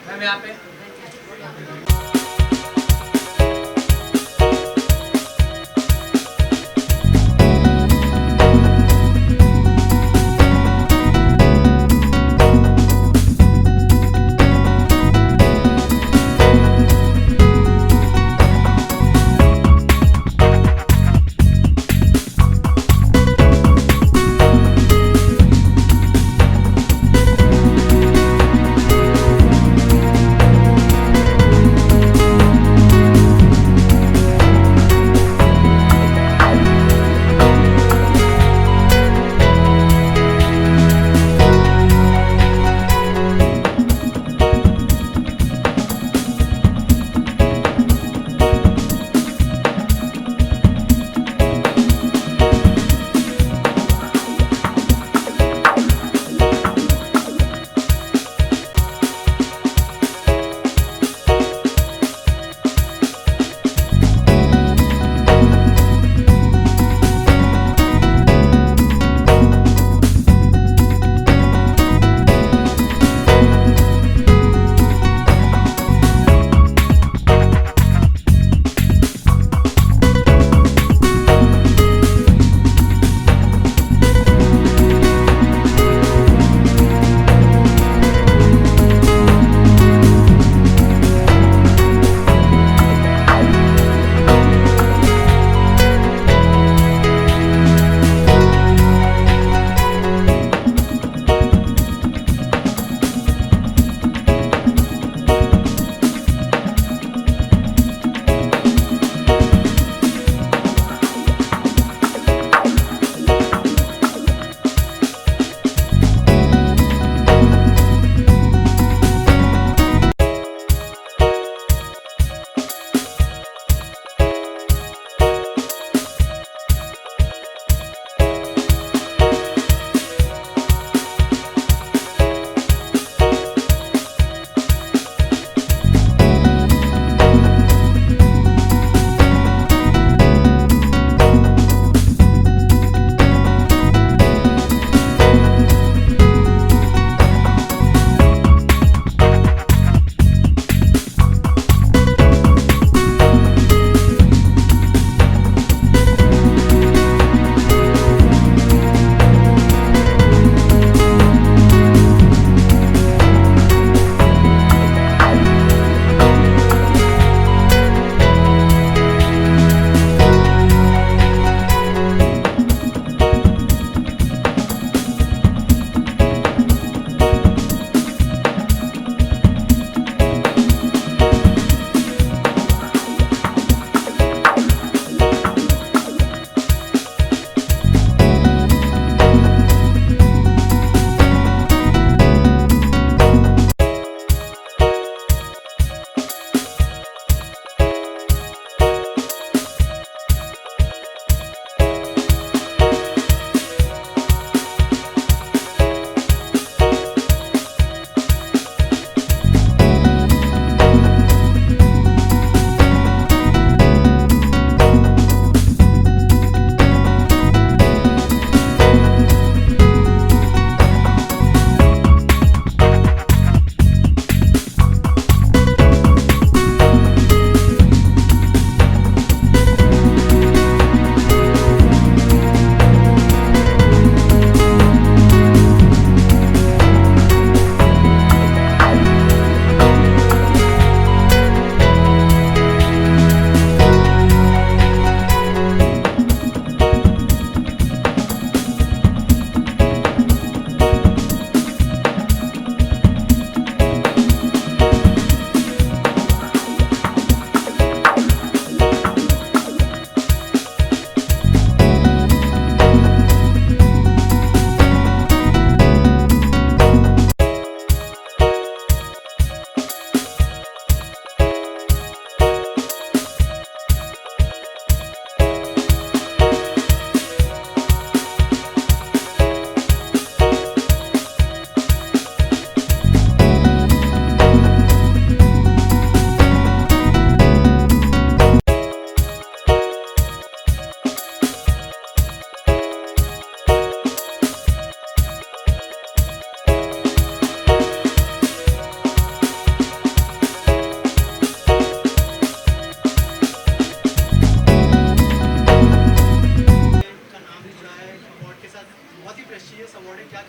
Ma'am यहाँ पे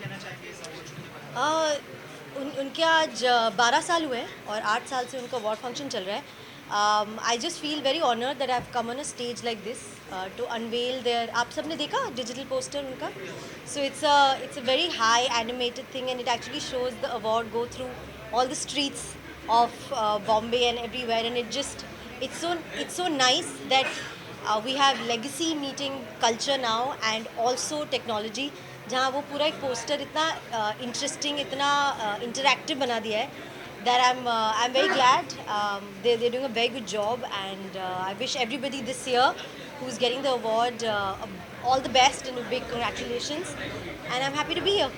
कहना चाहेंगे इस अपॉर्चुनिटी के बारे उनके आज 12 साल हुए हैं और 8 साल से उनका अवार्ड फंक्शन चल रहा है. I just feel very honoured that I have come on a stage like this to unveil there. आप सब ने देखा डिजिटल पोस्टर उनका? So it's a very high animated thing and it actually shows the award go through all the streets of Bombay and everywhere, and it's so nice that we have legacy meeting culture now and also technology, जहाँ वो पूरा एक poster इतना interesting, इतना interactive बना दिया है that I'm very glad. They're doing a very good job, and I wish everybody this year who's getting the award all the best and a big congratulations, and I'm happy to be here.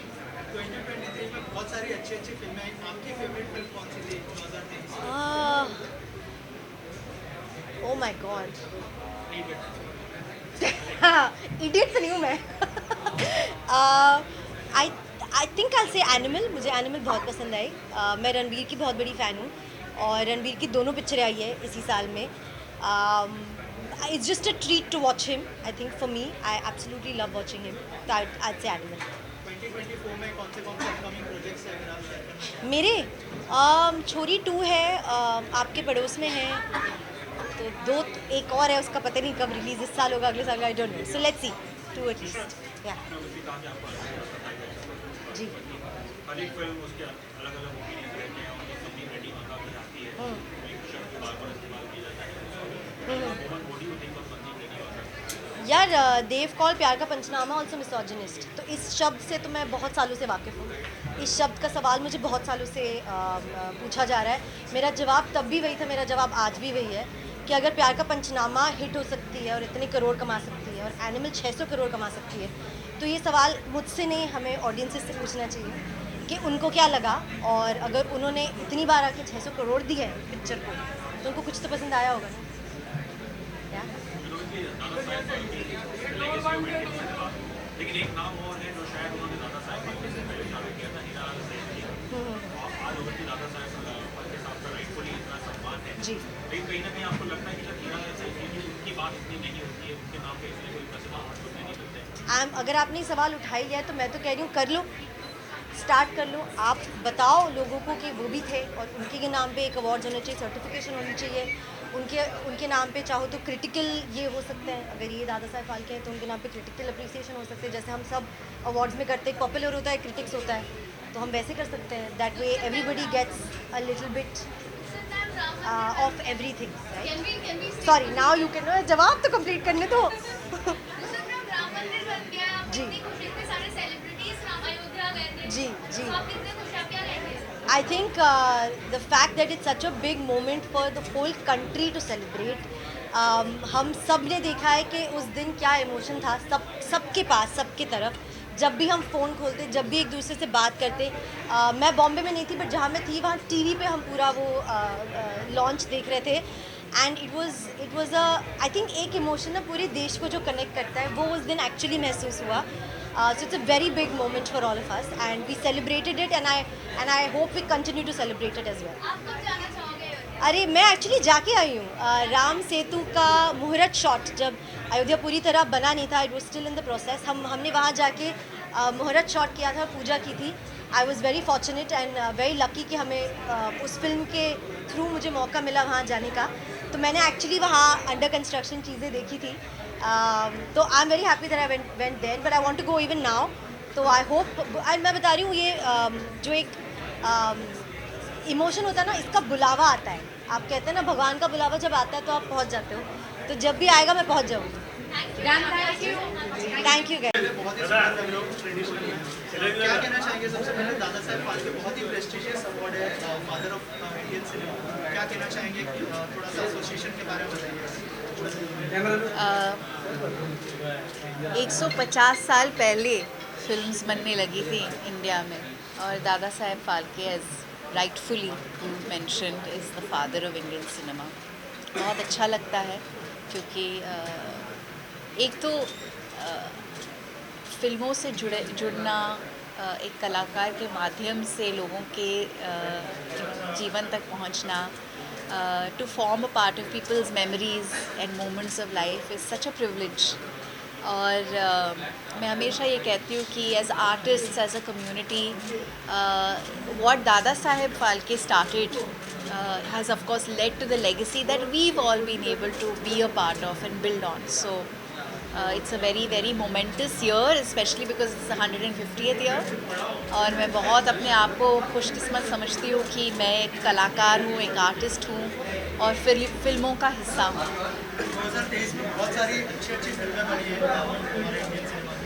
2023 में बहुत सारी अच्छी अच्छी फिल्में आई. आपकी favourite film कौन सी थी 2023 में? uh, oh my god. Idiot तो नहीं हूँ मैं. आई आई थिंक आई से एनिमल. मुझे एनिमल बहुत पसंद आई. मैं रणवीर की बहुत बड़ी फ़ैन हूँ और रणवीर की दोनों पिक्चरें आई है इसी साल में. It's just a treat to watch him. I think for me I absolutely love watching him. तो आई से एनिमल. 2024 में कौन से अपकमिंग प्रोजेक्ट्स हैं अगर आप शेयर करना चाहें? मेरे छोरी 2 है, आपके पड़ोस में है, तो 2 एक और है, उसका पता नहीं कब रिलीज, इस साल होगा अगले साल का, I don't know. So let's see 2 at least. या जी. हर एक फिल्म उसके अलग अलग ओपिनियन रहते हैं और जब भी रेडी मांगा भी आती है तो एक शब्द को बार बार इस्तेमाल किया जाता है. वुमन बॉडी होती है पर संदीप रेडी मांगा. यार देव कॉल प्यार का पंचनामा ऑल्सो मिसोजिनिस्ट. तो इस शब्द से तो मैं बहुत सालों से वाकिफ़ हूँ. इस शब्द का सवाल मुझे बहुत सालों से पूछा जा रहा है. मेरा जवाब तब भी वही था, मेरा जवाब आज भी वही है कि अगर प्यार का पंचनामा हिट हो सकती है और इतने करोड़ कमा सकती है और एनिमल 600 करोड़ कमा सकती है, तो ये सवाल मुझसे नहीं, हमें ऑडियंसेस से पूछना चाहिए कि उनको क्या लगा. और अगर उन्होंने इतनी बार आके 600 करोड़ दिए हैं पिक्चर को, तो उनको कुछ तो पसंद आया होगा ना. लेकिन एक नाम और है जो शायद उन्होंने दादा साहब फाल्के से पहले चालू किया था, हीरा लाल सैन जी. आज होगा कि दादा साहब फाल्के साहब का राइटफुली इतना सम्मान है जी. लेकिन कहीं ना कहीं आपको लगता है कि जब हीरा लाल सैन जी की उनकी बात इतनी नहीं होती है, उनके नाम पे इसलिए कोई प्रसिद्ध अवार्ड सुनने नहीं मिलते. अगर आपने सवाल उठा ही लिया है तो मैं तो कह रही हूँ कर लो, स्टार्ट कर लो. आप बताओ लोगों को कि वो भी थे और उनके नाम पे एक अवार्ड होना चाहिए, सर्टिफिकेशन होनी चाहिए. उनके नाम पे चाहो तो क्रिटिकल ये हो सकते हैं. अगर ये दादा साहब फाल्के हैं तो उनके नाम पे क्रिटिकल अप्रिसिएशन हो सकते हैं, जैसे हम सब अवार्ड्स में करते हैं. पॉपुलर होता है, क्रिटिक्स होता है, तो हम वैसे कर सकते हैं. That way everybody gets a little bit of everything, right? Sorry, now you can. जवाब तो कंप्लीट करने दो. जी जी जी. I think the fact that it's such a big moment for the whole country to celebrate. हम सब ने देखा है कि उस दिन क्या इमोशन था सबके पास, सबके तरफ. जब भी हम फ़ोन खोलते, जब भी एक दूसरे से बात करते. मैं बॉम्बे में नहीं थी, बट जहाँ मैं थी वहाँ टीवी पे हम पूरा वो लॉन्च देख रहे थे. And it was I think एक इमोशन ना पूरे देश को जो कनेक्ट करता है, वो उस दिन एक्चुअली महसूस हुआ. So it's a very big moment for all of us, and we celebrated it, and I hope we continue to celebrate it as well. आप कब जाना चाहोगे? अरे मैं एक्चुअली जाके आई हूँ. राम सेतु का मुहूर्त शॉट जब अयोध्या पूरी तरह बना नहीं था, it was still in the process, हमने वहाँ जाके मुहूर्त शॉट किया था, पूजा की थी. I was very fortunate and very lucky कि हमें उस फिल्म के थ्रू मुझे मौका मिला वहाँ जाने का. तो मैंने एक्चुअली वहाँ अंडर कंस्ट्रक्शन चीज़ें देखी थी. तो I am very happy that I went there, but I want to go even now. तो आई होप, मैं बता रही हूँ, ये जो एक इमोशन होता है ना, इसका बुलावा आता है. आप कहते हैं ना भगवान का बुलावा जब आता है तो आप पहुँच जाते हो. तो जब भी आएगा मैं पहुँच जाऊँगी. Thank you guys. बहुत ही सुंदर लग रहे हो ट्रेडिशनल में. क्या कहना चाहेंगे सबसे पहले? दादा साहब फाल्के बहुत ही प्रेस्टिजियस अवार्ड है, फादर ऑफ इंडियन सिनेमा. क्या कहना चाहेंगे? थोड़ा सा एसोसिएशन के बारे में बताइए. 150 साल पहले फिल्म्स बनने लगी थी इंडिया में, और Dada Saheb Phalke as rightfully mentioned is the father of Indian cinema. बहुत अच्छा लगता है क्योंकि एक तो फिल्मों से जुड़ना, एक कलाकार के माध्यम से लोगों के जीवन तक पहुंचना, to form a part of people's memories and moments of life is such a privilege. और मैं हमेशा ये कहती हूँ कि as artist, as a community, what Dada Saheb Phalke started has of course led to the legacy that we've all been able to be a part of and build on. So it's a very very momentous year, especially because it's the 150th year. और मैं बहुत अपने आप को खुशकिस्मत समझती हूँ कि मैं एक कलाकार हूँ, एक आर्टिस्ट हूँ और फिल्मों का हिस्सा हूँ। 2023 में बहुत सारी अच्छी अच्छी फिल्में बनी हैं हमारे इंडियन सिनेमा में।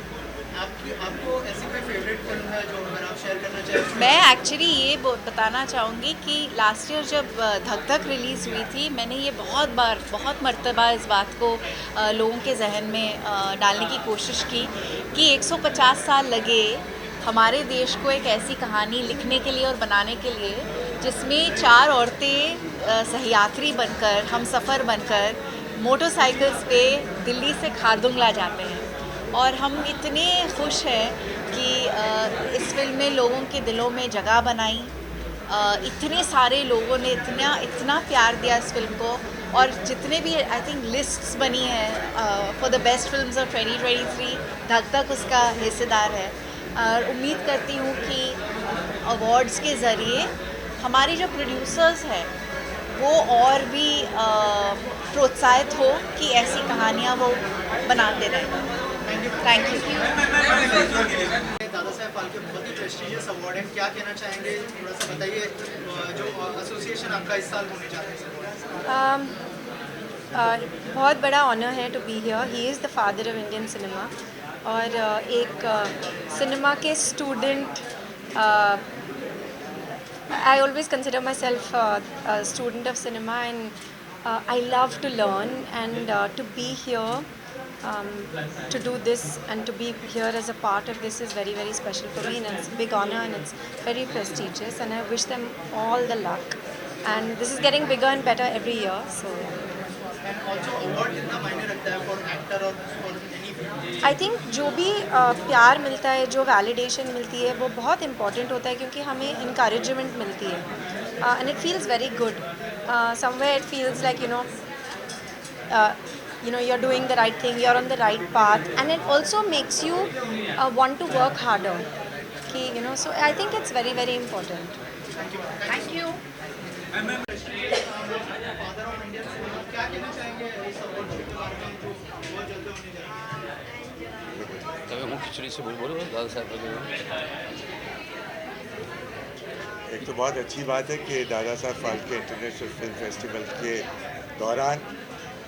आपको ऐसी कोई फेवरेट फिल्म है जो अगर आप शेयर करना चाहें? मैं एक्चुअली ये बताना चाहूँगी कि लास्ट ईयर जब धक धक रिलीज़ हुई थी, मैंने ये बहुत मर्तबा इस बात को लोगों के जहन में डालने की कोशिश की कि 150 साल लगे हमारे देश को एक ऐसी कहानी लिखने के लिए और बनाने के लिए जिसमें 4 औरतें सहयात्री बनकर, हम सफ़र बनकर मोटरसाइकिल्स पे दिल्ली से खारदुंगला जाते हैं। और हम इतने खुश हैं कि इस फिल्म में लोगों के दिलों में जगह बनाई, इतने सारे लोगों ने इतना प्यार दिया इस फिल्म को, और जितने भी आई थिंक लिस्ट्स बनी है for the best films of 2023, धक धक उसका हिस्सेदार है। और उम्मीद करती हूँ कि अवार्ड्स के ज़रिए हमारे जो प्रोड्यूसर्स हैं वो और भी प्रोत्साहित हो कि ऐसी कहानियाँ वो बनाते रहें। Thank you. दादा साहेब फाल्के बहुत ही प्रेस्टिजियस अवार्ड है, क्या कहना चाहेंगे? थोड़ा सा बताइए, जो एसोसिएशन आपका इस साल होने जा रहा है। बहुत बड़ा ऑनर है to be here. He is the father of Indian cinema, और एक सिनेमा के student, I always consider myself a student of cinema, and I love to learn, and to be here, to do this and to be here as a part of this is very very special for me, and it's a big honor and it's very prestigious, and I wish them all the luck, and this is getting bigger and better every year. So And also award कितना मायने रखता है for actor or for any film? I think जो भी प्यार मिलता है, जो वैलिडेशन मिलती है, वो बहुत इम्पॉर्टेंट होता है क्योंकि हमें इंकरेजमेंट मिलती है, and it feels very good. Somewhere it feels like you know you're doing the right thing, you're on the right path, and it also makes you want to work harder, कि so I think it's very very important. Thank you. Father of Indian cinema, क्या कहना चाहेंगे इस award के बारे में जो बहुत जल्द होने जा रहा है? તમે હું ખીચડી से बोलो दादा साहब का। एक तो बहुत अच्छी बात है कि दादा Saheb Phalke international film festival के दौरान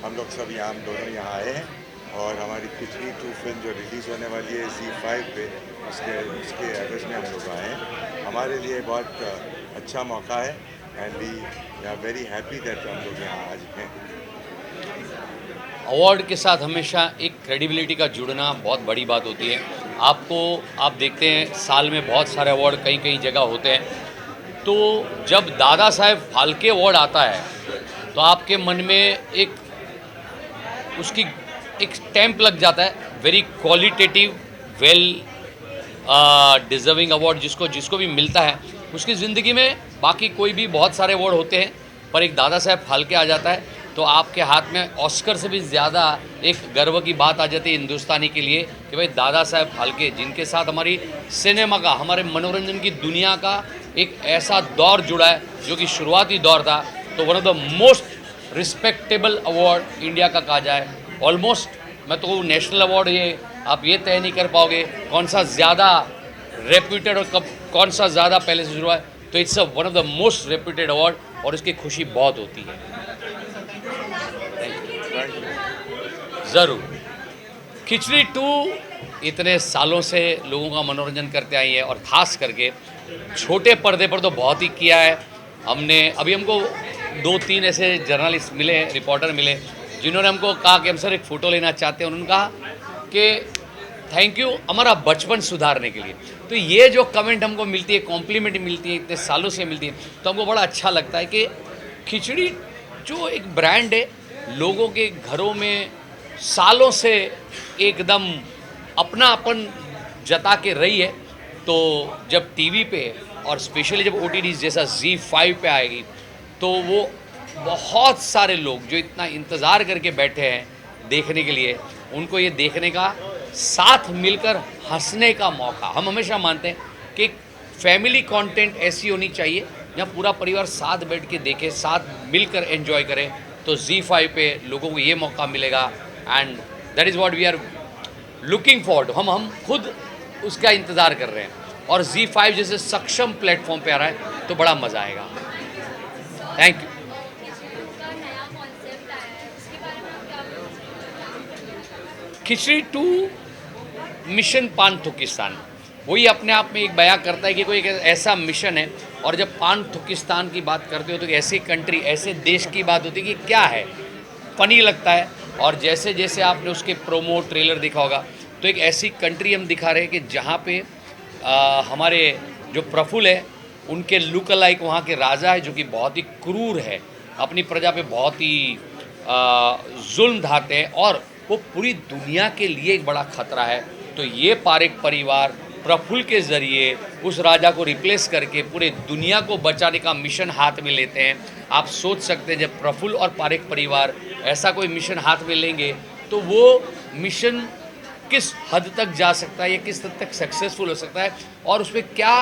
हम लोग सब यहाँ दोनों यहाँ आए हैं, और हमारी खिचड़ी 2 फिल्म जो रिलीज़ होने वाली है ZEE5 पे, उसके एवज में हम लोग आए हैं। हमारे लिए बहुत अच्छा मौका है, and we are very happy that हम लोग यहाँ आज हैं। अवार्ड के साथ हमेशा एक क्रेडिबिलिटी का जुड़ना बहुत बड़ी बात होती है। आप देखते हैं साल में बहुत सारे अवार्ड कई कई जगह होते हैं, तो जब दादा साहेब फाल्के अवार्ड आता है तो आपके मन में उसकी एक स्टैंप लग जाता है, very qualitative, well deserving award. जिसको भी मिलता है उसकी ज़िंदगी में बाकी कोई भी बहुत सारे अवार्ड होते हैं, पर एक दादा साहेब फाल्के आ जाता है तो आपके हाथ में ऑस्कर से भी ज़्यादा एक गर्व की बात आ जाती है हिंदुस्तानी के लिए कि भाई दादा साहेब फाल्के, जिनके साथ हमारी सिनेमा का, हमारे मनोरंजन की दुनिया का एक ऐसा दौर जुड़ा है जो कि शुरुआती दौर था, तो one of the most respectable award India का कहा जाए। ऑलमोस्ट मैं तो नेशनल अवार्ड आप ये तय नहीं कर पाओगे कौन सा ज़्यादा रेप्यूटेड और कौन सा ज़्यादा पहले से शुरू है, तो it's one of the most reputed award, और इसकी खुशी बहुत होती है। ज़रूर। खिचड़ी 2 इतने सालों से लोगों का मनोरंजन करते आई है, और ख़ास करके छोटे पर्दे पर तो बहुत ही किया है हमने। अभी हमको 2-3 ऐसे जर्नलिस्ट मिले, रिपोर्टर मिले, जिन्होंने हमको कहा कि हम सर एक फ़ोटो लेना चाहते हैं। उन्होंने कहा कि थैंक यू हमारा बचपन सुधारने के लिए। तो ये जो कमेंट हमको मिलती है, कॉम्प्लीमेंट मिलती है, इतने सालों से मिलती है, तो हमको बड़ा अच्छा लगता है कि खिचड़ी जो एक ब्रांड है, लोगों के घरों में सालों से एकदम अपनापन जता के रही है। तो जब टीवी पे और स्पेशली जब OTT जैसा ZEE5 पे आएगी, तो वो बहुत सारे लोग जो इतना इंतज़ार करके बैठे हैं देखने के लिए, उनको ये देखने का, साथ मिलकर हंसने का मौका। हम हमेशा मानते हैं कि फैमिली कंटेंट ऐसी होनी चाहिए जहाँ पूरा परिवार साथ बैठ के देखे, साथ मिलकर एंजॉय करे। तो ZEE5 पे लोगों को ये मौका मिलेगा and that is what we are looking forward. हम खुद उसका इंतज़ार कर रहे हैं और ZEE5 जैसे सक्षम प्लेटफॉर्म पे आ रहा है तो बड़ा मज़ा आएगा। Thank you. Khichdi 2 mission Paan तुर्किस्तान, वही अपने आप में एक बयां करता है कि कोई एक ऐसा मिशन है। और जब पान तुर्किस्तान की बात करते हो तो ऐसी कंट्री, ऐसे देश की बात होती है कि क्या है, फनी लगता है। और जैसे जैसे आपने उसके प्रोमो ट्रेलर देखा होगा तो एक ऐसी कंट्री हम दिखा रहे हैं कि जहाँ पे हमारे जो प्रफुल्ल है उनके लुक अलाइक वहाँ के राजा है जो कि बहुत ही क्रूर है, अपनी प्रजा पे बहुत ही जुल्म ढाते हैं और वो पूरी दुनिया के लिए एक बड़ा खतरा है। तो ये पारेख परिवार प्रफुल्ल के ज़रिए उस राजा को रिप्लेस करके पूरे दुनिया को बचाने का मिशन हाथ में लेते हैं। आप सोच सकते हैं जब प्रफुल्ल और पारेख परिवार ऐसा कोई मिशन हाथ में लेंगे तो वो मिशन किस हद तक जा सकता है या किस हद तक सक्सेसफुल हो सकता है और उसमें क्या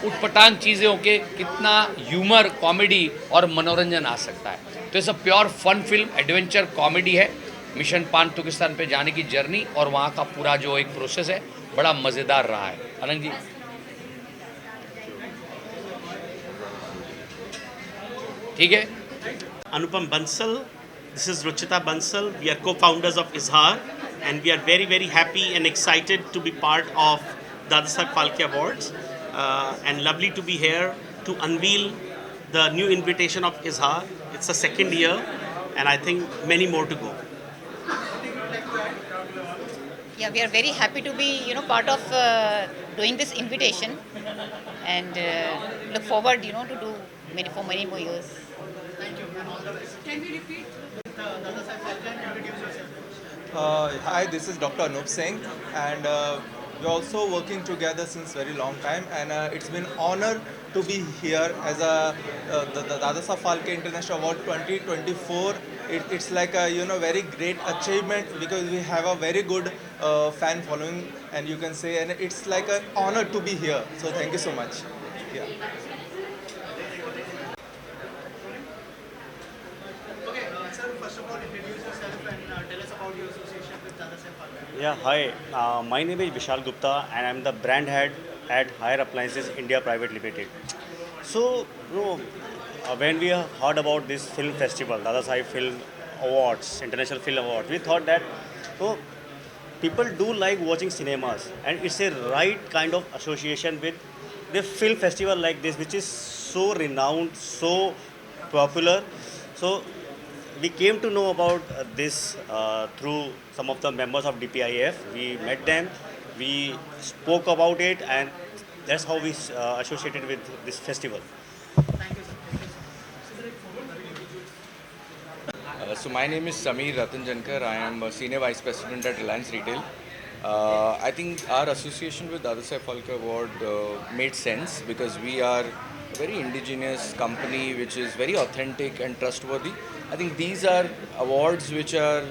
उटपटांग चीज़ें होके कितना ह्यूमर, कॉमेडी और मनोरंजन आ सकता है। तो ये सब pure fun film, adventure comedy है। मिशन पान तुर्किस्तान पे जाने की जर्नी और वहाँ का पूरा जो एक प्रोसेस है बड़ा मज़ेदार रहा है। अनंत जी, ठीक है। Anupam Bansal, this is Ruchita Bansal. We are co-founders of Izhar and we are very, very happy and excited to be part of Dadasaheb Phalke Awards and lovely to be here to unveil the new invitation of Izhar. It's the second year and I think many more to go. Yeah, we are very happy to be, part of doing this invitation, and look forward, to do for many more years. Thank you and all the best. Can we repeat Dada Saheb Phalke and introduce yourself? Hi, this is Dr. Anup Singh, and we're also working together since very long time, and it's been honor to be here as the Dadasaheb Phalke International Award 2024. It's like a very great achievement because we have a very good fan following, and you can say, and it's like an honor to be here. So thank you so much. Yeah. Okay, sir, first of all, introduce yourself and tell us about your association with Dada Saheb Phalke. Yeah, hi. My name is Vishal Gupta and I'm the brand head at Higher Appliances India Private Limited. So, when we heard about this film festival, Dadasaheb Film Awards, International Film Awards, we thought that people do like watching cinemas and it's a right kind of association with the film festival like this, which is so renowned, so popular. So we came to know about this through some of the members of DPIF. We met them, we spoke about it, and that's how we associated with this festival. Thank you, sir. So my name is Sameer Ratanjankar. I am a Senior Vice President at Reliance Retail. I think our association with Dadasaheb Phalke Award made sense because we are a very indigenous company which is very authentic and trustworthy. I think these are awards which are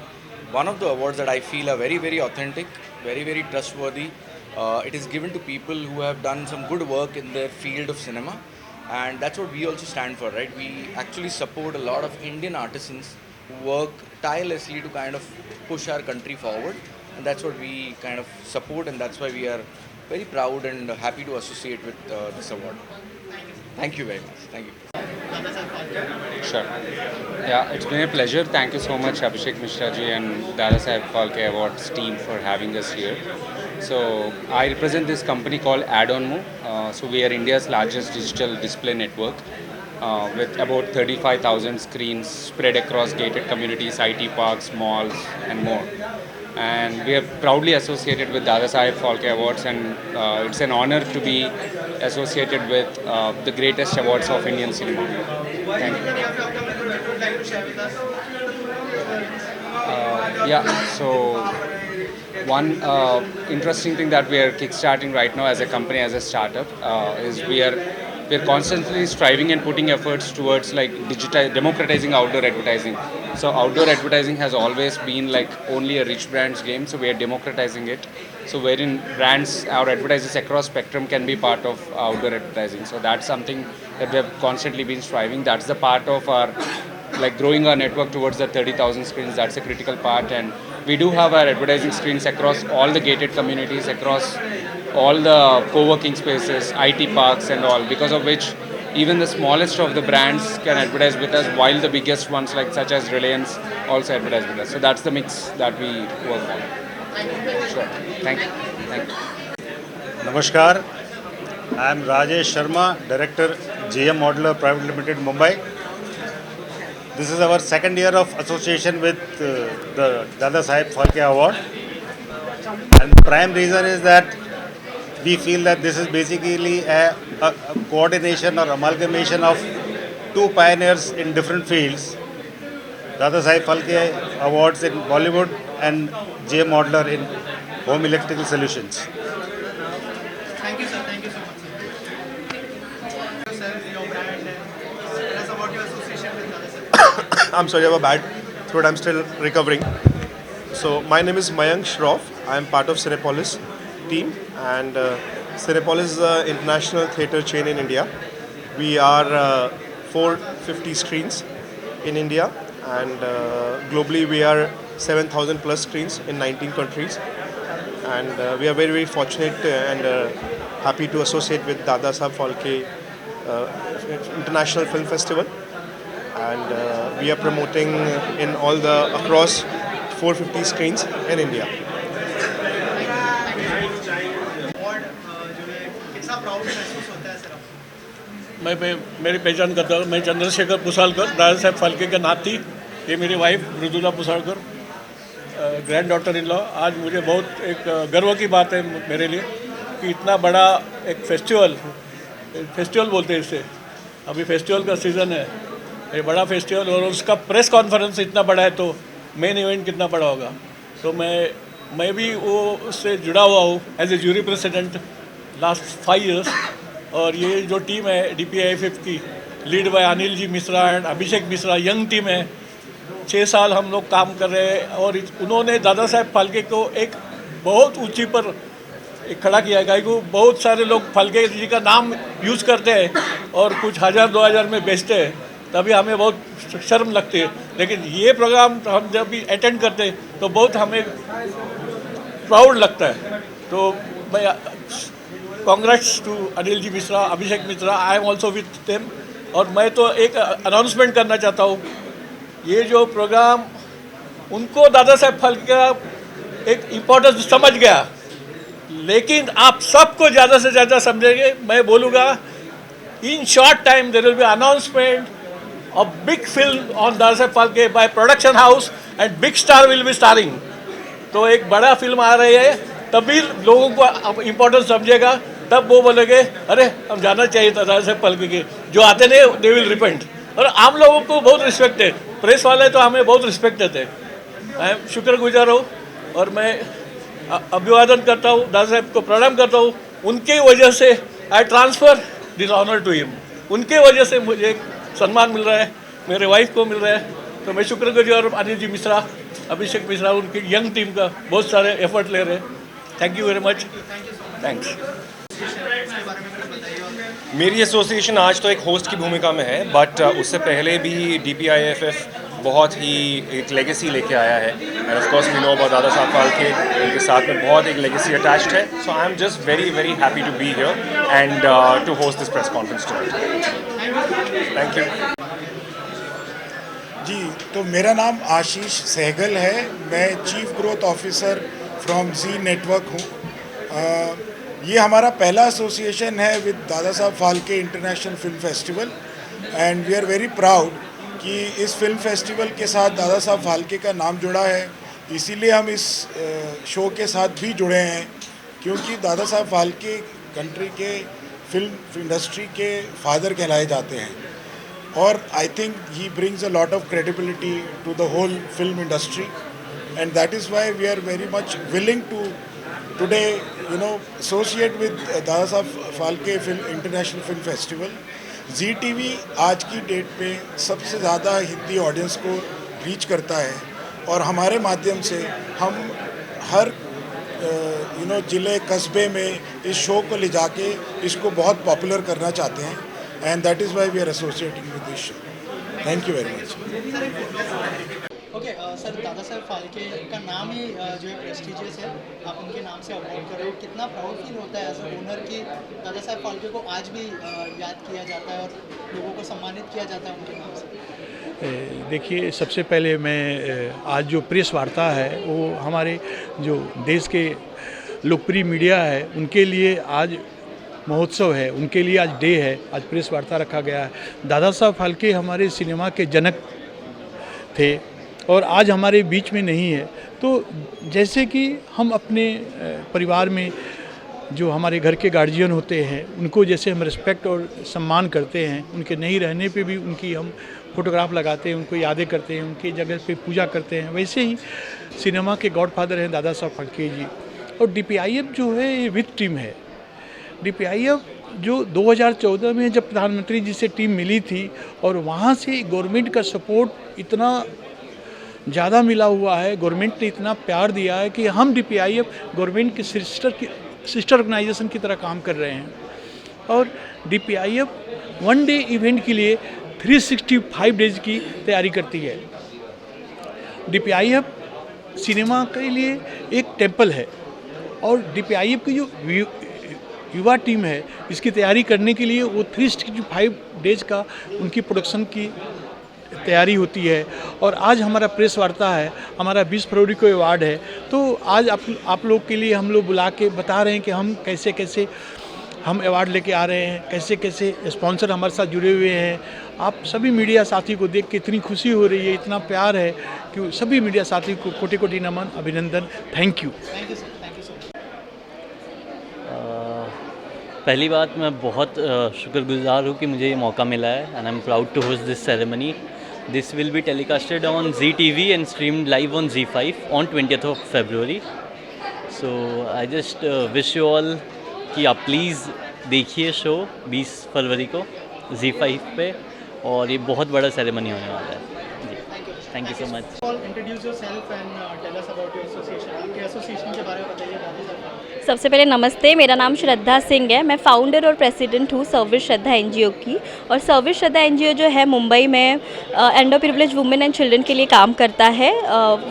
one of the awards that I feel are very, very authentic, very, very trustworthy. It is given to people who have done some good work in their field of cinema, and that's what we also stand for, right? We actually support a lot of Indian artisans who work tirelessly to kind of push our country forward, and that's what we kind of support, and that's why we are very proud and happy to associate with this award. Thank you very much. Thank you. Sure. Yeah, it's been a pleasure. Thank you so much, Abhishek Mishra ji and Dadasaheb Phalke Awards team for having us here. So I represent this company called Add-On-Mo. So we are India's largest digital display network with about 35,000 screens spread across gated communities, IT parks, malls, and more. And we are proudly associated with Dadasaheb Phalke Awards, and it's an honor to be associated with the greatest awards of Indian cinema. Thank you. Yeah, so one interesting thing that we are kickstarting right now as a company, as a startup, is we're constantly striving and putting efforts towards like democratizing outdoor advertising. So outdoor advertising has always been like only a rich brands game, so we are democratizing it. So wherein brands, our advertisers across spectrum can be part of outdoor advertising. So that's something that we have constantly been striving. That's the part of our, like growing our network towards the 30,000 screens. That's a critical part, and we do have our advertising screens across all the gated communities, across all the co-working spaces, IT parks and all, because of which even the smallest of the brands can advertise with us, while the biggest ones like such as Reliance also advertise with us. So that's the mix that we work on. Sure. Thank you. Thank you. Namaskar. I am Rajesh Sharma, Director, GM Modular Private Limited, Mumbai. This is our second year of association with the Dada Saheb Phalke Award. And the prime reason is that we feel that this is basically a coordination or amalgamation of two pioneers in different fields. Dada Saheb Phalke Awards in Bollywood and GM Modular in home electrical solutions. Thank you, sir. Thank you so much, sir. Yourself, your brand, and tell us about your association with Dada Saheb. I'm sorry, I have a bad throat. I'm still recovering. So my name is Mayank Shroff. I am part of Cinepolis team, and Cinepolis is an international theatre chain in India. We are 450 screens in India, and globally we are 7,000 plus screens in 19 countries. And we are very, very fortunate and happy to associate with Dada Saheb Phalke International Film Festival. And we are promoting in all the across 450 screens in India. कितना proud महसूस होता है sir? मैं मेरी पहचान करता हूँ। मैं चंद्रशेखर पुसालकर, दादा साहब फाल्के के नाती। ये मेरी wife Mridula Pusalkar, granddaughter in law. आज मुझे बहुत एक गर्व की बात है मेरे लिए कि इतना बड़ा एक फेस्टिवल बोलते हैं इसे, अभी फेस्टिवल का सीज़न है, ये बड़ा फेस्टिवल, और उसका प्रेस कॉन्फ्रेंस इतना बड़ा है तो मेन इवेंट कितना बड़ा होगा। तो मैं भी वो उससे जुड़ा हुआ हूँ as a jury president last 5 years। और ये जो टीम है DPIFF की, lead by Anil ji Mishra and Abhishek Mishra, young team है। 6 साल हम लोग काम कर रहे हैं, और उन्होंने दादा साहब फाल्के को एक बहुत ऊंची पर खड़ा किया है। क्योंकि बहुत सारे लोग फाल्के जी का नाम यूज़ करते हैं और कुछ 1000-2000 में बेचते हैं, तभी हमें बहुत शर्म लगती है। लेकिन ये प्रोग्राम हम जब भी अटेंड करते हैं तो बहुत हमें प्राउड लगता है। तो मैं congrats to Anil ji Mishra, Abhishek Mishra, I am also with them. और मैं तो एक अनाउंसमेंट करना चाहता हूँ, ये जो प्रोग्राम उनको दादा साहब फाल्के का एक इम्पोर्टेंस समझ गया, लेकिन आप सबको ज़्यादा से ज़्यादा समझेंगे। मैं बोलूँगा in short time there will be announcement of big film on Dada Saheb Phalke by production house and big star will be starring. तो एक बड़ा फिल्म आ रही है, तभी लोगों को इम्पोर्टेंस समझेगा, तब वो बोलेंगे अरे हम जाना चाहिए था दादा साहब फाल्के के। जो आते नहीं दे विल रिपेंट। और आम लोगों को बहुत रिस्पेक्ट है, प्रेस वाले तो हमें बहुत रिस्पेक्ट देते हैं। मैं शुक्रगुजार हूँ और मैं अभिवादन करता हूँ, दादा साहब को प्रणाम करता हूँ। उनके वजह से I transfer this honour to him. उनके वजह से मुझे एक सम्मान मिल रहा है, मेरे वाइफ को मिल रहा है। तो मैं शुक्रगुजार अनिल जी मिश्रा, अभिषेक मिश्रा, उनकी यंग टीम का बहुत सारे एफर्ट ले रहे हैं। Thank you very much. Thanks. मेरी एसोसिएशन आज तो एक होस्ट की भूमिका में है, बट उससे पहले भी DPIFF बहुत ही एक लेगेसी लेके आया है। And of course we know about Dada Saheb Phalke, उनके साथ में बहुत एक लेगेसी अटैच्ड है। So I am just very very happy to be here and to host this press conference today. Thank you जी। तो मेरा नाम आशीष सहगल है, मैं chief growth officer from Zee network हूँ। ये हमारा पहला एसोसिएशन है with Dada Saheb Phalke international film festival, and we are very proud कि इस फिल्म फेस्टिवल के साथ दादा साहब फाल्के का नाम जुड़ा है। इसीलिए हम इस शो के साथ भी जुड़े हैं, क्योंकि दादा साहब फाल्के कंट्री के फिल्म इंडस्ट्री के फादर कहलाए जाते हैं। और I think he brings a lot of credibility to the whole film industry, and that is why we are very much willing to today associate with Dada Saheb Phalke film international film festival. ZTV आज की date पे सबसे ज़्यादा Hindi audience को reach करता है और हमारे माध्यम से हम हर ज़िले कस्बे में इस शो को ले जाके इसको बहुत पॉपुलर करना चाहते हैं and that is why we are associating with this show. Thank you very much. Okay sir, Dada Saheb Phalke का नाम ही जो है प्रेस्टिजियस है, आप उनके नाम से अवार्ड कर रहे हो, कितना प्राउड फील होता है एज अ ओनर कि दादा साहब फाल्के को आज भी याद किया जाता है और लोगों को सम्मानित किया जाता है उनके नाम से? देखिए, सबसे पहले मैं आज जो प्रेस वार्ता है वो हमारे जो देश के लोकप्रिय मीडिया है उनके लिए आज महोत्सव है, उनके लिए आज डे है, आज प्रेस वार्ता रखा गया है। दादा साहब फाल्के हमारे सिनेमा के जनक थे और आज हमारे बीच में नहीं है, तो जैसे कि हम अपने परिवार में जो हमारे घर के गार्जियन होते हैं उनको जैसे हम रिस्पेक्ट और सम्मान करते हैं, उनके नहीं रहने पे भी उनकी हम फोटोग्राफ लगाते हैं, उनको यादें करते हैं, उनकी जगह पे पूजा करते हैं, वैसे ही सिनेमा के गॉडफादर हैं दादा साहब फाल्के जी। और DPIF जो है ये विद टीम है। DPIF जो 2014 में जब प्रधानमंत्री जी से टीम मिली थी और वहाँ से गवर्नमेंट का सपोर्ट इतना ज़्यादा मिला हुआ है, गवर्नमेंट ने इतना प्यार दिया है कि हम DPIF गवर्नमेंट के सिस्टर ऑर्गेनाइजेशन की तरह काम कर रहे हैं। और DPIF वन डे इवेंट के लिए 365 डेज की तैयारी करती है। DPIF सिनेमा के लिए एक टेम्पल है और DPIF की जो युवा टीम है इसकी तैयारी करने के लिए वो 365 डेज का उनकी प्रोडक्शन की तैयारी होती है। और आज हमारा प्रेस वार्ता है, हमारा 20 फरवरी को अवार्ड है, तो आज आप लोग के लिए हम लोग बुला के बता रहे हैं कि हम कैसे कैसे हम अवार्ड लेके आ रहे हैं, कैसे कैसे स्पॉन्सर हमारे साथ जुड़े हुए हैं। आप सभी मीडिया साथी को देख के इतनी खुशी हो रही है, इतना प्यार है कि सभी मीडिया साथी को कोटि कोटि नमन, अभिनंदन, थैंक यू। पहली बात, मैं बहुत शुक्रगुजार हूँ कि मुझे ये मौका मिला है and I am proud to host this ceremony. This will be telecasted on Zee TV and streamed live on ZEE5 on 20th of February. So I just wish you all कि आप प्लीज़ देखिए show 20 फरवरी को ZEE5 पे, और ये बहुत बड़ा ceremony होने वाला है जी। Thank you so much. Introduce yourself and tell us about your association, आपके एसोसिएशन के बारे में बताइए दादा साहब। सबसे पहले नमस्ते, मेरा नाम श्रद्धा सिंह है, मैं फाउंडर और प्रेसिडेंट हूँ सर्विस श्रद्धा NGO की। और सर्विस श्रद्धा NGO जो है मुंबई में under privilege women and children के लिए काम करता है।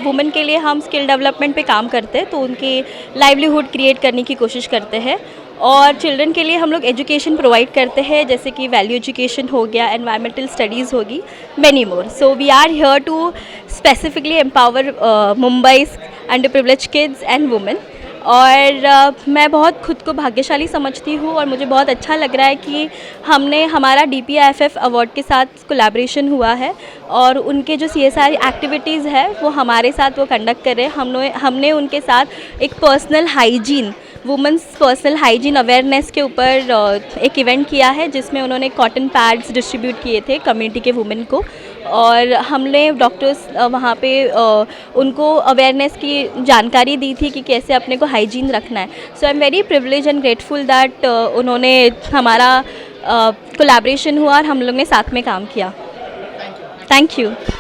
वुमेन के लिए हम स्किल डेवलपमेंट पे काम करते हैं, तो उनकी लाइवलीहुड क्रिएट करने की कोशिश करते हैं। और चिल्ड्रन के लिए हम लोग एजुकेशन प्रोवाइड करते हैं, जैसे कि वैल्यू एजुकेशन हो गया, एनवायरमेंटल स्टडीज़ होगी, many more. So we are here to specifically empower Mumbai under privilege kids and women. और मैं बहुत खुद को भाग्यशाली समझती हूँ और मुझे बहुत अच्छा लग रहा है कि हमारा DPIFF अवार्ड के साथ कोलैबोरेशन हुआ है और उनके जो CSR एक्टिविटीज़ है वो हमारे साथ वो कंडक्ट कर रहे हैं। हमने उनके साथ एक personal hygiene, women's personal hygiene awareness के ऊपर एक इवेंट किया है, जिसमें उन्होंने कॉटन पैड्स डिस्ट्रीब्यूट किए थे कम्युनिटी के वुमेन को, और हमने डॉक्टर्स वहाँ पे उनको अवेयरनेस की जानकारी दी थी कि कैसे अपने को हाइजीन रखना है। So I am very privilege and grateful that उन्होंने हमारा कोलैबोरेशन हुआ और हम लोग ने साथ में काम किया। Thank you.